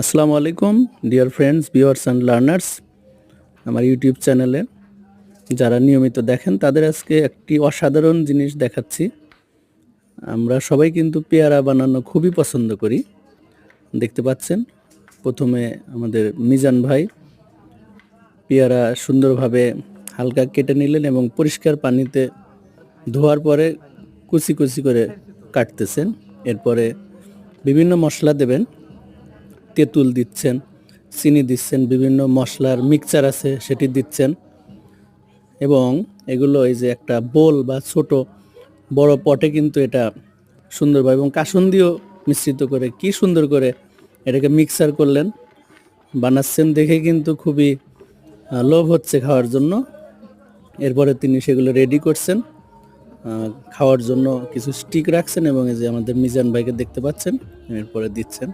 আসসালামু আলাইকুম dear friends viewers and learners. আমার ইউটিউব চ্যানেলে যারা নিয়মিত দেখেন তাদের আজকে একটি অসাধারণ জিনিস দেখাচ্ছি। আমরা সবাই কিন্তু পেয়ারা বানানো খুবই পছন্দ করি। দেখতে পাচ্ছেন প্রথমে আমাদের মিজান ভাই পেয়ারা সুন্দরভাবে হালকা কেটে নিলেন এবং পরিষ্কার পানিতে ধোয়ার পরে কুচি কুচি করে কাটতেছেন। এরপরে বিভিন্ন মশলা দেবেন, তেঁতুল দিচ্ছেন, চিনি দিচ্ছেন, বিভিন্ন মশলার মিক্সচার আছে সেটি দিচ্ছেন এবং এগুলো এই যে একটা বোল বা ছোট বড় পটে কিন্তু এটা সুন্দরভাবে এবং কাসুন্দিও মিশ্রিত করে কি সুন্দর করে এটাকে মিক্সার করলেন, বানাচ্ছেন দেখে কিন্তু খুবই লোভ হচ্ছে খাওয়ার জন্য। এরপরে তিনি সেগুলো রেডি করছেন খাওয়ার জন্য, কিছু স্টিক রাখছেন এবং এই যে আমাদের মিজান ভাইকে দেখতে পাচ্ছেন এরপরে দিচ্ছেন।